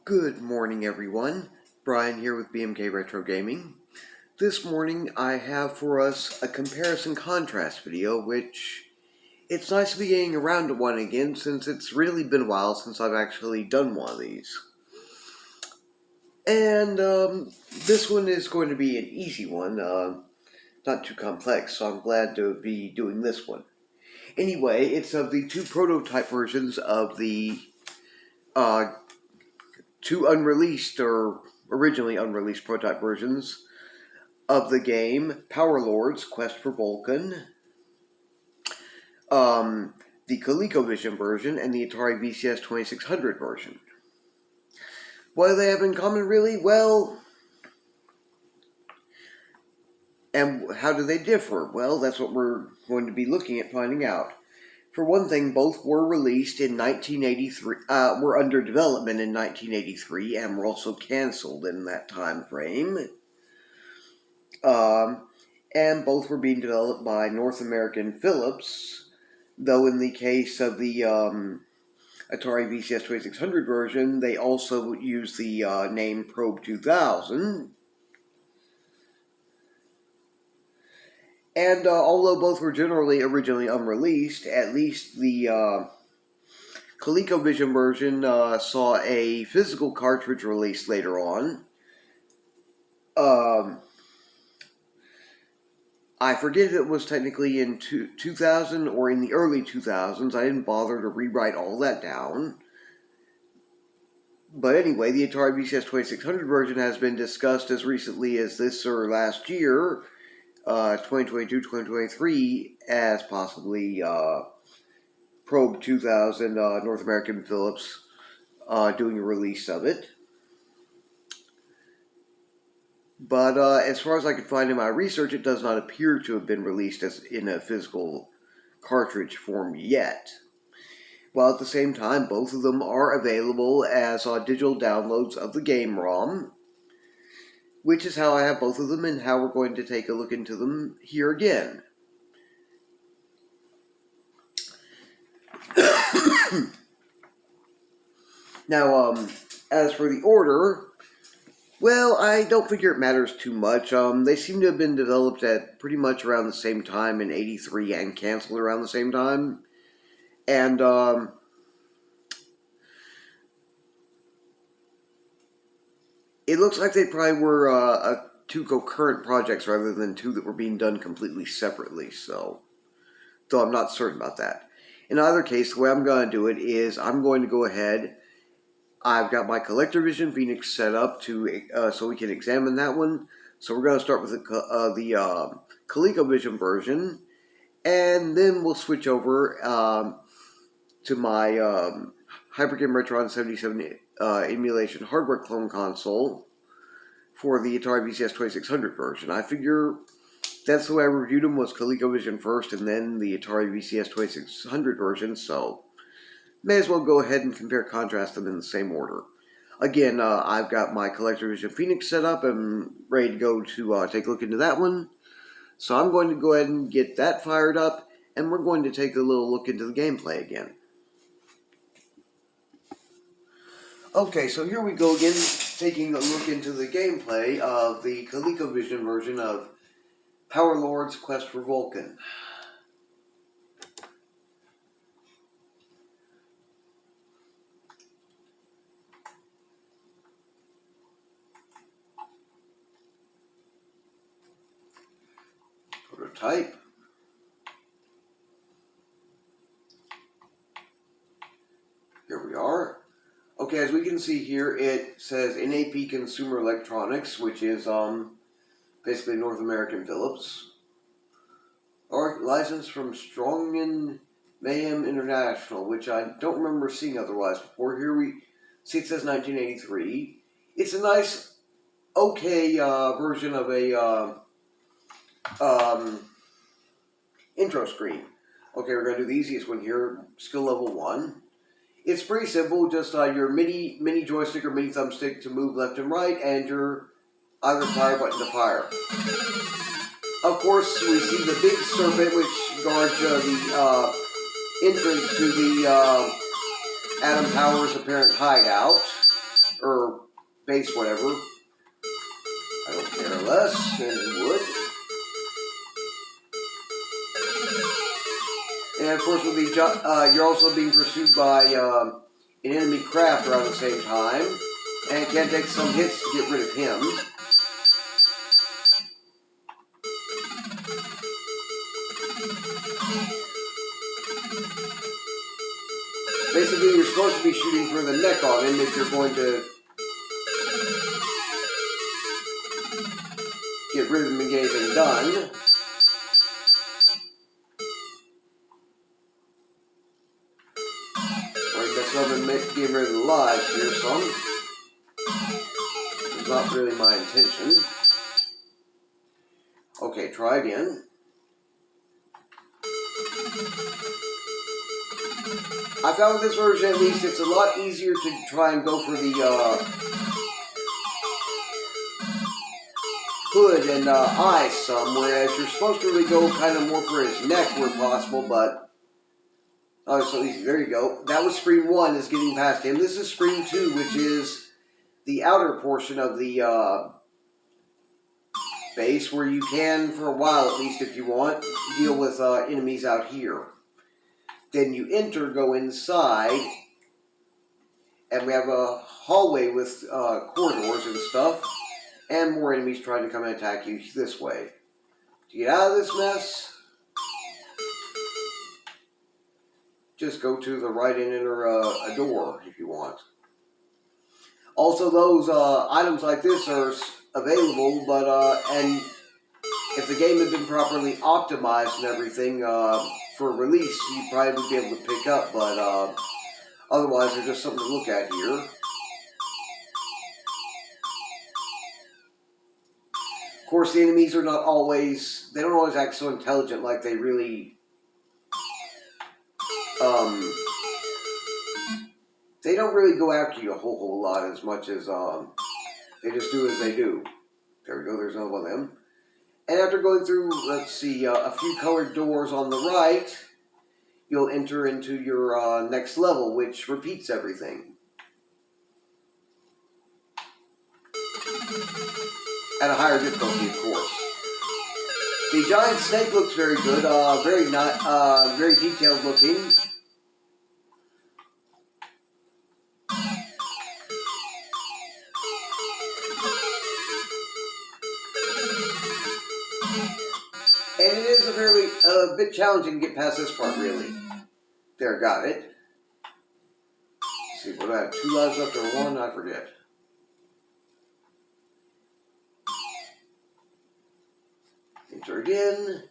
Good morning, everyone. Brian here with BMK Retro Gaming. This morning I have for us a comparison-contrast video, which it's nice to be getting around to one again since it's really been a while since I've actually done one of these. And this one is going to be an easy one, not too complex, so I'm glad to be doing this one. Anyway, it's of the two prototype versions of the two unreleased or originally unreleased prototype versions of the game Power Lords Quest for Volcan, the ColecoVision version, and the Atari VCS 2600 version. What do they have in common, really? Well, and how do they differ? Well, that's what we're going to be looking at finding out. For one thing, both were released in 1983, were under development in 1983, and were also canceled in that time frame. And both were being developed by North American Philips, though in the case of the Atari VCS 2600 version, they also used the name Probe 2000. And although both were originally unreleased, at least the ColecoVision version saw a physical cartridge release later on. I forget if it was technically in 2000 or in the early 2000s. I didn't bother to rewrite all that down. But anyway, the Atari VCS 2600 version has been discussed as recently as this or last year, 2022-2023, as possibly Probe 2000, North American Philips, doing a release of it. But as far as I could find in my research, it does not appear to have been released as in a physical cartridge form yet. While at the same time, both of them are available as digital downloads of the game ROM, which is how I have both of them and how we're going to take a look into them here again. Now, as for the order, well, I don't figure it matters too much. They seem to have been developed at pretty much around the same time in '83 and canceled around the same time. And, it looks like they probably were two concurrent projects rather than two that were being done completely separately, so, though I'm not certain about that. In either case, the way I'm going to do it is I'm going to go ahead. I've got my ColecoVision Phoenix set up to so we can examine that one. So we're going to start with the ColecoVision version, and then we'll switch over to my Hypergame Retron 77 emulation hardware clone console for the Atari VCS 2600 version. I figure that's the way I reviewed them, was ColecoVision first and then the Atari VCS 2600 version, so may as well go ahead and compare-contrast them in the same order. Again, I've got my ColecoVision Phoenix set up and ready to go to take a look into that one. So I'm going to go ahead and get that fired up, and we're going to take a little look into the gameplay again. Okay, so here we go again, taking a look into the gameplay of the ColecoVision version of Power Lords Quest for Volcan. Prototype. Here we are. Okay, as we can see here, it says NAP Consumer Electronics, which is basically North American Philips. Or licensed from Strong and Mayhem International, which I don't remember seeing otherwise before. Here we see it says 1983. It's a nice, okay version of a intro screen. Okay, we're going to do the easiest one here, skill level 1. It's pretty simple, just your mini joystick or mini thumbstick to move left and right, and your either fire button to fire. Of course, we see the big serpent, which guards the entrance to the Adam Power's apparent hideout, or base, whatever. I don't care less than he would. And of course, you're also being pursued by an enemy craft around the same time, and it can take some hits to get rid of him. Basically, you're supposed to be shooting for the neck on him if you're going to get rid of him and get anything done. Getting rid of the lives here some. It's not really my intention. Okay, try again. I found with this version at least it's a lot easier to try and go for the hood and eyes some, whereas you're supposed to really go kind of more for his neck where possible, but oh, so easy. There you go. That was screen 1 is getting past him. This is screen 2, which is the outer portion of the base where you can, for a while at least if you want, deal with enemies out here. Then you enter, go inside, and we have a hallway with corridors and stuff, and more enemies trying to come and attack you this way. To get out of this mess, just go to the right and enter a door if you want. Also, those items like this are available, but and if the game had been properly optimized and everything for release, you probably would be able to pick up, but otherwise they're just something to look at here. Of course, the enemies are not always, they don't always act so intelligent like they really they don't really go after you a whole lot as much as they just do as they do. There we go, there's another one of them. And after going through, let's see, a few colored doors on the right, you'll enter into your next level, which repeats everything. At a higher difficulty, of course. The giant snake looks very good, very detailed looking. And it is a bit challenging to get past this part, really. There, got it. Let's see, what do I have? 2 lives left or 1? I forget. Enter again.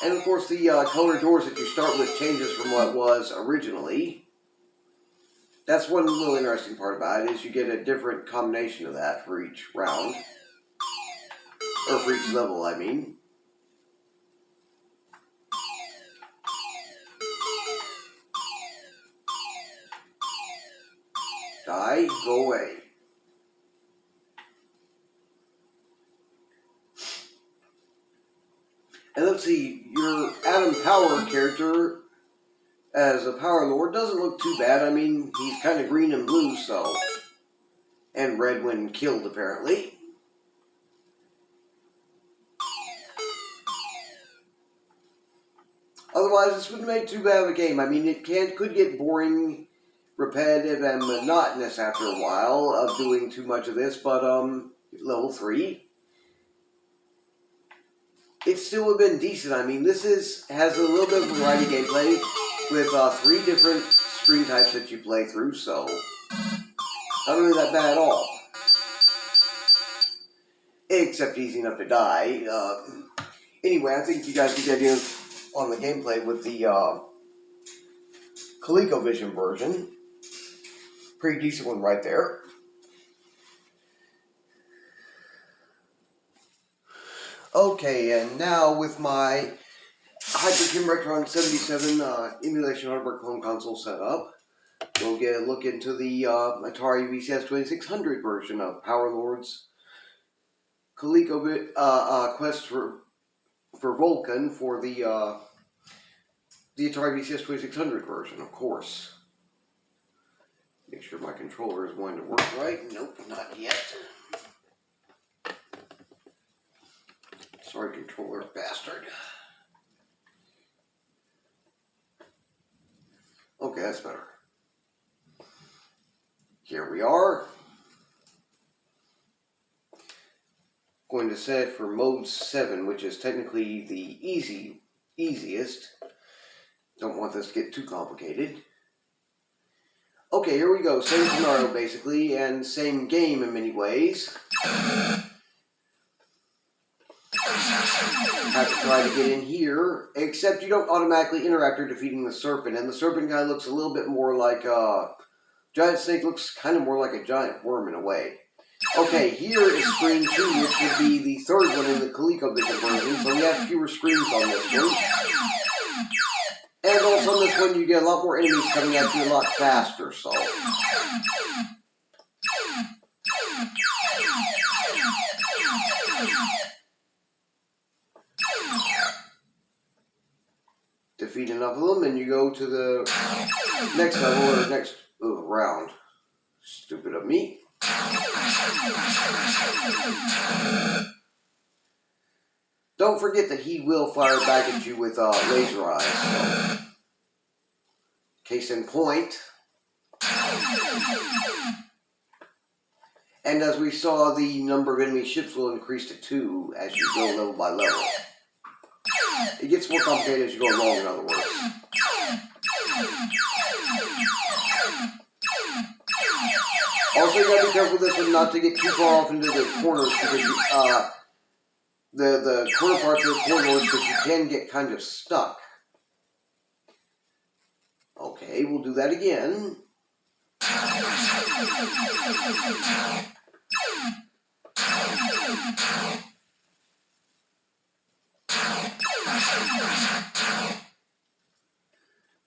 And of course, the color doors that you start with changes from what it was originally. That's one little interesting part about it, is you get a different combination of that for each round. Or for each level, I mean. Die, go away. And let's see, your Adam Power character as a Power Lord doesn't look too bad. I mean, he's kind of green and blue, so. And red when killed, apparently. Otherwise, this wouldn't make too bad of a game. I mean, it could get boring, repetitive, and monotonous after a while of doing too much of this, but, level 3. It still would have been decent. I mean, this has a little bit of variety gameplay with 3 different screen types that you play through, so not really that bad at all. Except easy enough to die. Anyway, I think you guys get the idea on the gameplay with the ColecoVision version. Pretty decent one right there. Okay, and now with my HyperCam Retron 77 emulation hardware clone console set up, we'll get a look into the Atari VCS 2600 version of Power Lord's ColecoVision Quest for Volcan for the Atari VCS 2600 version, of course. Make sure my controller is going to work right. Nope, not yet. Sorry, controller bastard. Okay, that's better. Here we are. Going to set it for mode 7, which is technically the easiest. Don't want this to get too complicated. Okay, here we go. Same scenario, basically, and same game in many ways. Have to try to get in here, except you don't automatically interact or defeating the serpent, and the serpent guy looks a little bit more like giant snake looks kind of more like a giant worm in a way. Okay, here is screen 2, which would be the third one in the ColecoVision version, so we have fewer screens on this one. And also on this one, you get a lot more enemies coming at you a lot faster, so. Defeat enough of them, and you go to the next level, or next round. Stupid of me. Don't forget that he will fire back at you with laser eyes. So. Case in point. And as we saw, the number of enemy ships will increase to 2 as you go level by level. It gets more complicated as you go along, in other words. Also, you gotta be careful with this one not to get too far off into the corners, because you, the corner parts of the corridors, because you can get kind of stuck. Okay, we'll do that again.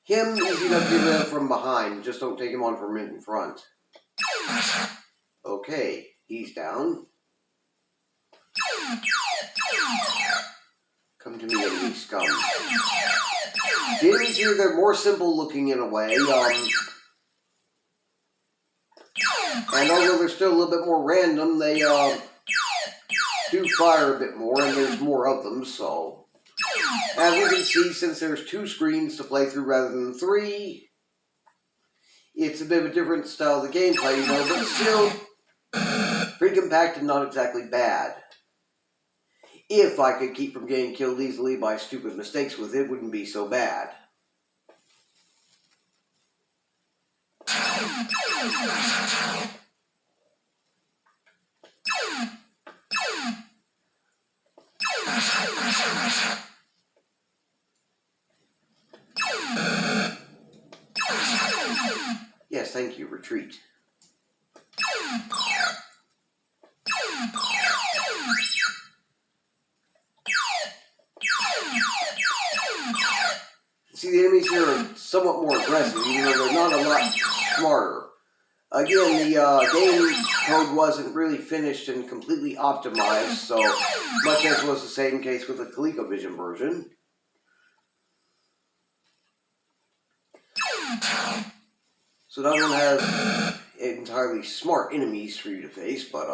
Him, easy enough to get rid of from behind, just don't take him on from in front. Okay, he's down. Come to me, enemy scum. The enemies here, they're more simple looking in a way, and although they're still a little bit more random, they do fire a bit more, and there's more of them, so. As we can see, since there's 2 screens to play through rather than 3, it's a bit of a different style of the gameplay, you know, but still pretty compact and not exactly bad. If I could keep from getting killed easily by stupid mistakes with it, it wouldn't be so bad. Yes, thank you. Retreat. See, the enemies here are somewhat more aggressive, even though they're not a lot smarter. Again, the game code wasn't really finished and completely optimized, so much as was the same case with the ColecoVision version. So that one has entirely smart enemies for you to face, but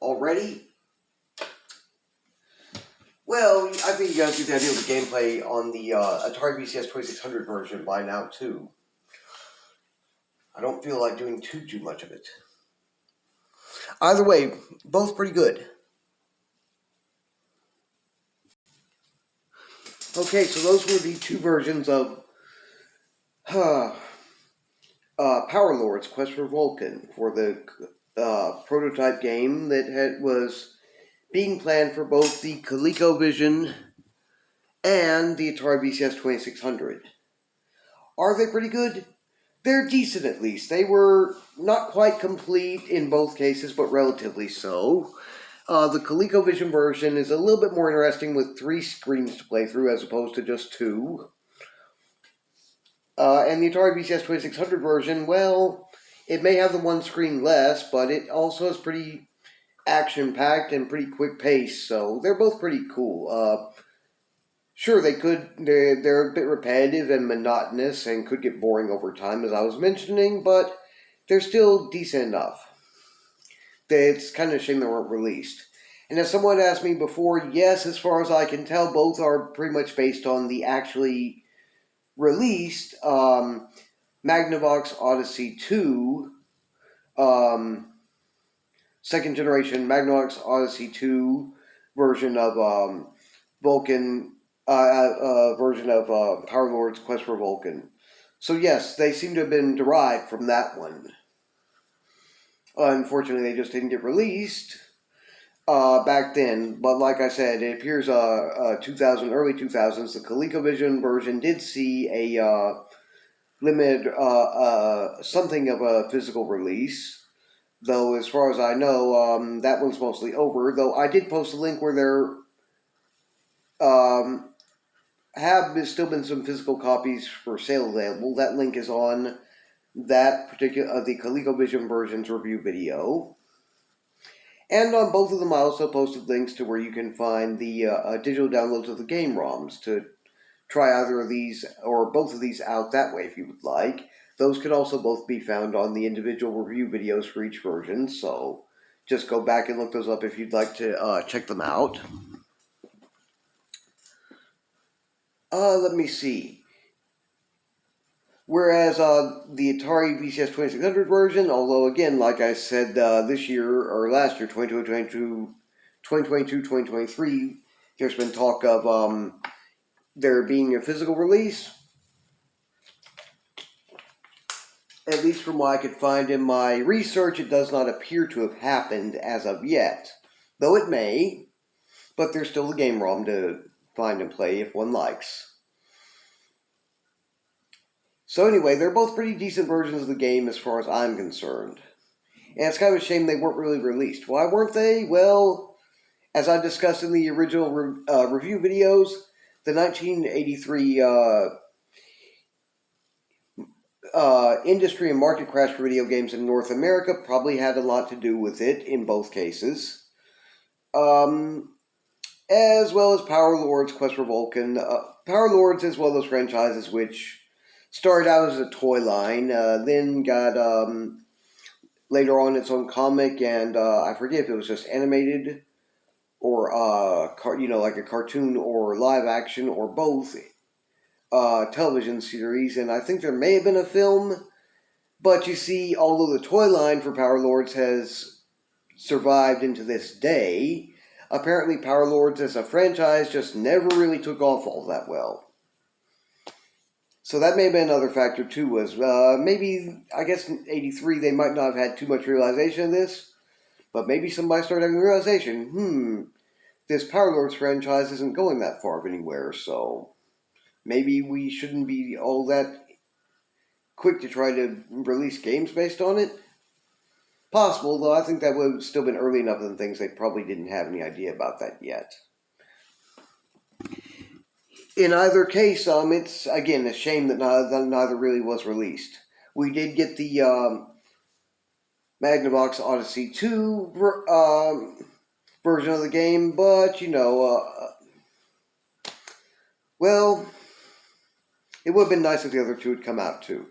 already? Well, I think you guys get the idea of the gameplay on the Atari VCS 2600 version by now, too. I don't feel like doing too much of it. Either way, both pretty good. Okay, so those were the 2 versions of Power Lord's Quest for Volcan for the prototype game that was being planned for both the ColecoVision and the Atari VCS 2600. Are they pretty good? They're decent, at least. They were not quite complete in both cases, but relatively so. The ColecoVision version is a little bit more interesting with 3 screens to play through as opposed to just 2. And the Atari VCS 2600 version, well, it may have the 1 screen less, but it also is pretty action-packed and pretty quick pace, so they're both pretty cool. Sure, they could. They're a bit repetitive and monotonous, and could get boring over time, as I was mentioning. But they're still decent enough. It's kind of a shame they weren't released. And as someone asked me before, yes, as far as I can tell, both are pretty much based on the actually released Magnavox Odyssey 2, second generation Magnavox Odyssey 2 version of Vulcan, version of Power Lord's Quest for Vulcan. So yes, they seem to have been derived from that one. Unfortunately, they just didn't get released back then. But like I said, it appears 2000, early 2000s, the ColecoVision version did see a limited, something of a physical release. Though, as far as I know, that one's mostly over. Though I did post a link where there have still been some physical copies for sale available. That link is on that particular the ColecoVision version's review video. And on both of them, I also posted links to where you can find the digital downloads of the game ROMs to try either of these or both of these out that way if you would like. Those could also both be found on the individual review videos for each version, so just go back and look those up if you'd like to check them out. Let me see. Whereas the Atari VCS 2600 version, although again, like I said, this year or last year, 2022-2023, there's been talk of there being a physical release. At least from what I could find in my research, it does not appear to have happened as of yet. Though it may, but there's still a game ROM to find and play if one likes. So anyway, they're both pretty decent versions of the game as far as I'm concerned. And it's kind of a shame they weren't really released. Why weren't they? Well, as I discussed in the original review videos, the 1983 industry and market crash for video games in North America probably had a lot to do with it in both cases. As well as Power Lord's Quest for Vulcan. Power Lords is one of those franchises which started out as a toy line, then got later on its own comic, and I forget if it was just animated or like a cartoon or live action or both television series, and I think there may have been a film. But you see, although the toy line for Power Lords has survived into this day, apparently Power Lords as a franchise just never really took off all that well. So that may have been another factor too, was maybe, I guess in 83 they might not have had too much realization of this, but maybe somebody started having the realization, this Power Lords franchise isn't going that far anywhere, so maybe we shouldn't be all that quick to try to release games based on it. Possible, though I think that would have still been early enough in things they probably didn't have any idea about that yet. In either case, it's, again, a shame that neither really was released. We did get the Magnavox Odyssey 2 version of the game, but, well, it would have been nice if the other two had come out too.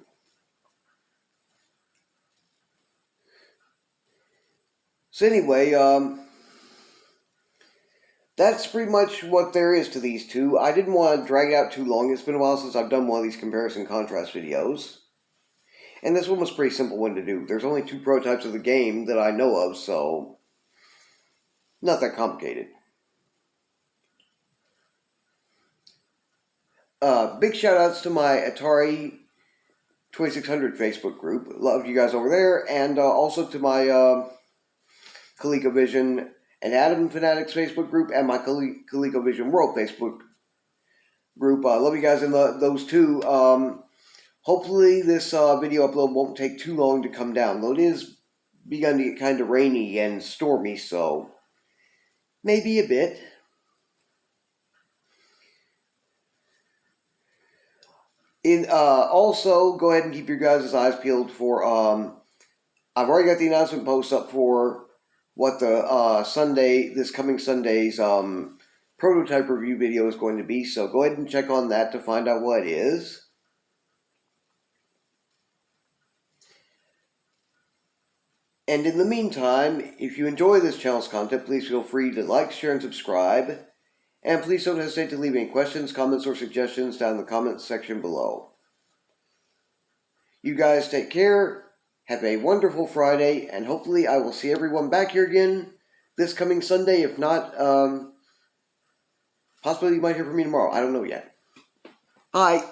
So anyway, that's pretty much what there is to these two. I didn't want to drag it out too long. It's been a while since I've done one of these comparison contrast videos. And this one was a pretty simple one to do. There's only 2 prototypes of the game that I know of, so not that complicated. Big shout outs to my Atari 2600 Facebook group. Love you guys over there. And also to my ColecoVision and Atom Fanatics Facebook group and my ColecoVision World Facebook group. Love you guys in those two. Hopefully this video upload won't take too long to come down, though it is begun to get kind of rainy and stormy, so maybe a bit. Also, go ahead and keep your guys' eyes peeled for, I've already got the announcement post up for what the this coming Sunday's prototype review video is going to be, so go ahead and check on that to find out what it is. And in the meantime, if you enjoy this channel's content, please feel free to like, share, and subscribe. And please don't hesitate to leave any questions, comments, or suggestions down in the comments section below. You guys take care, have a wonderful Friday, and hopefully I will see everyone back here again this coming Sunday. If not, possibly you might hear from me tomorrow. I don't know yet. Bye.